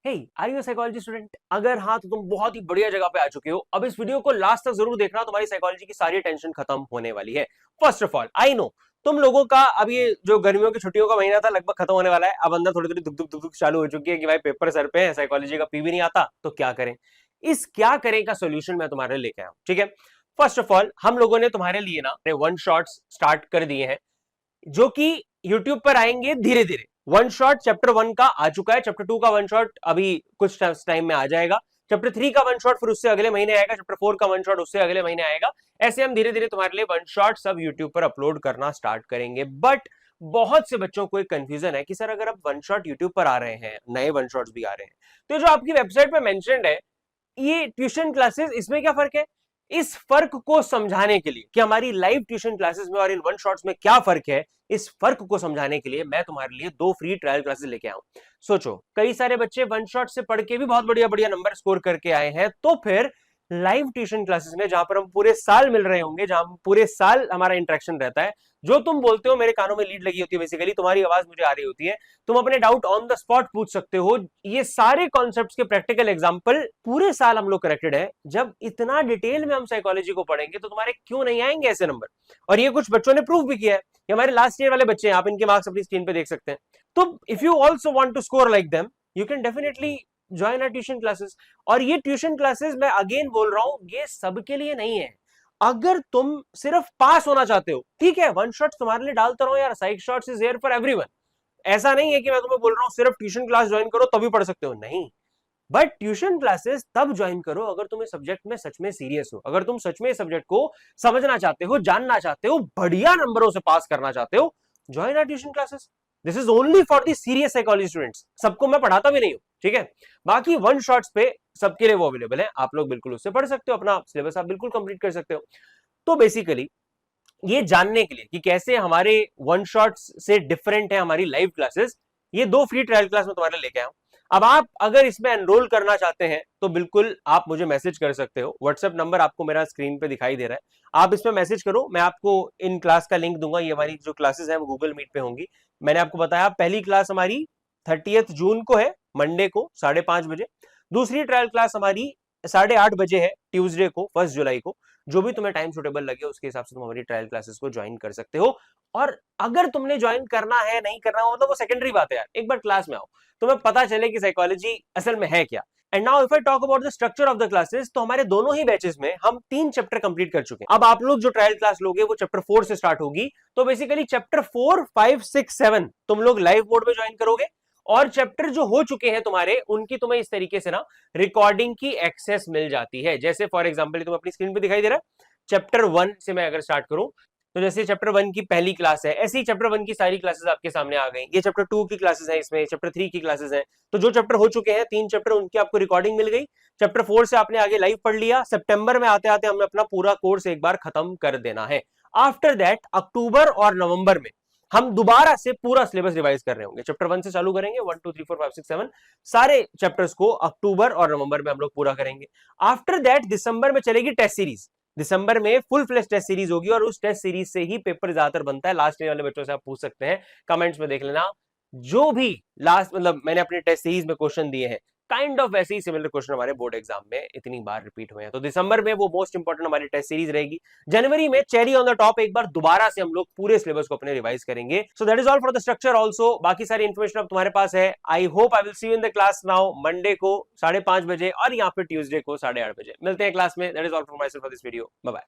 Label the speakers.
Speaker 1: Hey, are you psychology student? अगर हाँ तो तुम बहुत ही बढ़िया जगह पे आ चुके हो। अब इस वीडियो को लास्ट तक जरूर देखना, तुम्हारी साइकोलॉजी की सारी टेंशन खत्म होने वाली है। First of all I know तुम लोगों का अब ये जो गर्मियों की छुट्टियों का महीना था लगभग खत्म होने वाला है। अब अंदर थोड़ी थोड़ी दुख दुख चालू हो चुकी है कि भाई पेपर सर पे है, साइकोलॉजी का पी भी नहीं आता, तो क्या करें। इस क्या करें का सोल्यूशन मैं तुम्हारे लिए लेके आया हूं, ठीक है। फर्स्ट ऑफ ऑल हम लोगों ने तुम्हारे लिए ना वन शॉट्स स्टार्ट कर दिए हैं, जो कि यूट्यूब पर आएंगे धीरे धीरे। वन शॉट चैप्टर 1 का आ चुका है, चैप्टर 2 का वन शॉट अभी कुछ टाइम में आ जाएगा, चैप्टर 3 का वन शॉट फिर उससे अगले महीने आएगा, चैप्टर 4 का वन शॉट उससे अगले महीने आएगा। ऐसे हम धीरे धीरे तुम्हारे लिए वन शॉट सब यूट्यूब पर अपलोड करना स्टार्ट करेंगे। बट बहुत से बच्चों को एक कंफ्यूजन है कि सर अगर अब वन शॉट यूट्यूब पर आ रहे हैं, नए वन शॉट्स भी आ रहे हैं, तो जो आपकी वेबसाइट पर मेंशन्ड है ये ट्यूशन क्लासेस, इसमें क्या फर्क है। इस फर्क को समझाने के लिए कि हमारी लाइव ट्यूशन क्लासेस में और इन वन शॉट्स में क्या फर्क है, इस फर्क को समझाने के लिए मैं तुम्हारे लिए 2 फ्री ट्रायल क्लासेस लेके आऊं। सोचो कई सारे बच्चे वन शॉट से पढ़ के भी बहुत बढ़िया बढ़िया नंबर स्कोर करके आए हैं, तो फिर लाइव ट्यूशन क्लासेस में जहां पर हम पूरे साल मिल रहे होंगे, जहां पूरे साल हमारा इंटरेक्शन रहता है, जो तुम बोलते हो मेरे कानों में लीड लगी होती है, बेसिकली तुम्हारी आवाज मुझे आ रही होती है, तुम अपने डाउट ऑन द स्पॉट पूछ सकते हो। ये सारे कॉन्सेप्ट्स के प्रैक्टिकल एग्जांपल पूरे साल हम लोग करेक्टेड है। जब इतना डिटेल में हम साइकोलॉजी को पढ़ेंगे तो तुम्हारे क्यों नहीं आएंगे ऐसे नंबर। और ये कुछ बच्चों ने प्रूव भी किया है, ये हमारे लास्ट ईयर वाले बच्चे हैं, आप इनके मार्क्स अपनी स्क्रीन पे देख सकते हैं। तो if you also want to score like them, you can definitely join our tuition classes. और ये ट्यूशन क्लासेस मैं अगेन बोल रहा हूं, ये सबके लिए नहीं है। अगर तुम सिर्फ पास होना चाहते हो, ठीक है, वन शॉट्स तुम्हारे लिए डालता रहो यार, psych shots is here for everyone. ऐसा नहीं है कि मैं तुम्हें बोल रहा हूं सिर्फ ट्यूशन क्लास ज्वाइन करो तभी पढ़ सकते हो, नहीं। बट ट्यूशन क्लासेस तब ज्वाइन करो अगर तुम इस सब्जेक्ट में सच में सीरियस हो, अगर तुम सच में इस सब्जेक्ट को समझना चाहते हो, जानना चाहते हो, बढ़िया नंबरों से पास करना चाहते हो, join our tuition classes. This is only for the serious psychology students. सबको मैं पढ़ाता भी नहीं हूं, ठीक है। बाकी वन शॉट्स पे सबके लिए वो अवेलेबल है, आप लोग बिल्कुल उससे पढ़ सकते हो, अपना सिलेबस आप बिल्कुल कंप्लीट कर सकते हो। तो बेसिकली ये जानने के लिए कि कैसे हमारे वन शॉट्स से डिफरेंट है हमारी लाइव क्लासेस, ये 2 फ्री ट्रायल क्लास में तुम्हारे लेके आया हूं। अब आप अगर इसमें एनरोल करना चाहते हैं तो बिल्कुल आप मुझे मैसेज कर सकते हो। व्हाट्सएप नंबर आपको मेरा स्क्रीन पे दिखाई दे रहा है, आप इसमें मैसेज करो, मैं आपको इन क्लास का लिंक दूंगा। ये हमारी जो क्लासेस है वो गूगल मीट पे होंगी। मैंने आपको बताया पहली क्लास हमारी 30 जून को है, मंडे को 5:30 बजे। दूसरी ट्रायल क्लास हमारी 8:30 बजे है, ट्यूसडे को 1 जुलाई को। जो भी तुम्हें टाइम सुटेबल लगे उसके हिसाब से तुम हमारी ट्रायल क्लासेस को ज्वाइन कर सकते हो। और अगर तुमने ज्वाइन करना है नहीं करना मतलब वो सेकेंडरी बात है यार, एक बार क्लास में आओ, तुम्हें पता चले कि साइकोलॉजी असल में है क्या। And now if I talk about the structure of the classes, तो हमारे दोनों ही बैचेस में हम 3 चैप्टर कंप्लीट कर चुके हैं। अब आप लोग जो ट्रायल क्लास लोगे वो चैप्टर 4 से स्टार्ट होगी। तो बेसिकली चैप्टर 4, 5, 6, 7 तुम लोग लाइव मोड में ज्वाइन करोगे, और चैप्टर जो हो चुके हैं तुम्हारे उनकी तुम्हें इस तरीके से ना रिकॉर्डिंग की एक्सेस मिल जाती है। जैसे फॉर एग्जांपल तुम अपनी स्क्रीन पे दिखाई दे रहा है, चैप्टर 1 से मैं अगर स्टार्ट करूं, तो जैसे चैप्टर 1 की पहली क्लास है, ऐसी चैप्टर 1 की सारी क्लासेस आपके सामने आ गई। ये चैप्टर 2 की क्लासेस है, इसमें चैप्टर 3 की क्लासेस हैं। तो जो चैप्टर हो चुके हैं 3 चैप्टर, उनकी आपको रिकॉर्डिंग मिल गई। चैप्टर 4 से आपने आगे लाइव पढ़ लिया। सितंबर में आते आते हमने अपना पूरा कोर्स एक बार खत्म कर देना है। आफ्टर दैट अक्टूबर और नवंबर में हम दोबारा से पूरा सिलेबस रिवाइज कर रहे होंगे। चैप्टर 1 से चालू करेंगे, 1 2 3 4 5 6 7 सारे चैप्टर्स को अक्टूबर और नवंबर में हम लोग पूरा करेंगे। आफ्टर दैट दिसंबर में चलेगी टेस्ट सीरीज। दिसंबर में फुल फ्लेश टेस्ट सीरीज होगी, और उस टेस्ट सीरीज से ही पेपर ज्यादातर बनता है। लास्ट ईयर वाले बच्चों से आप पूछ सकते हैं, कमेंट्स में देख लेना, जो भी लास्ट मतलब मैंने अपने टेस्ट सीरीज में क्वेश्चन दिए हैं काइंड ऑफ वैसे ही सिमिलर क्वेश्चन हमारे बोर्ड एग्जाम में इतनी बार रिपीट हुए हैं। तो दिसंबर में वो मोस्ट इंपॉर्टेंट हमारी टेस्ट सीरीज रहेगी। जनवरी में चेरी ऑन द टॉप एक बार दोबारा से हम लोग पूरे सिलेबस को अपने रिवाइज करेंगे। So that is all for the structure also. बाकी सारी इन्फॉर्मेशन अब तुम्हारे पास है। I hope I will see you in the class now, Monday को 5:30 बजे और यहाँ पे ट्यूजडे को 8:30 बजे मिलते हैं क्लास में। That is all for myself for this video. Bye bye.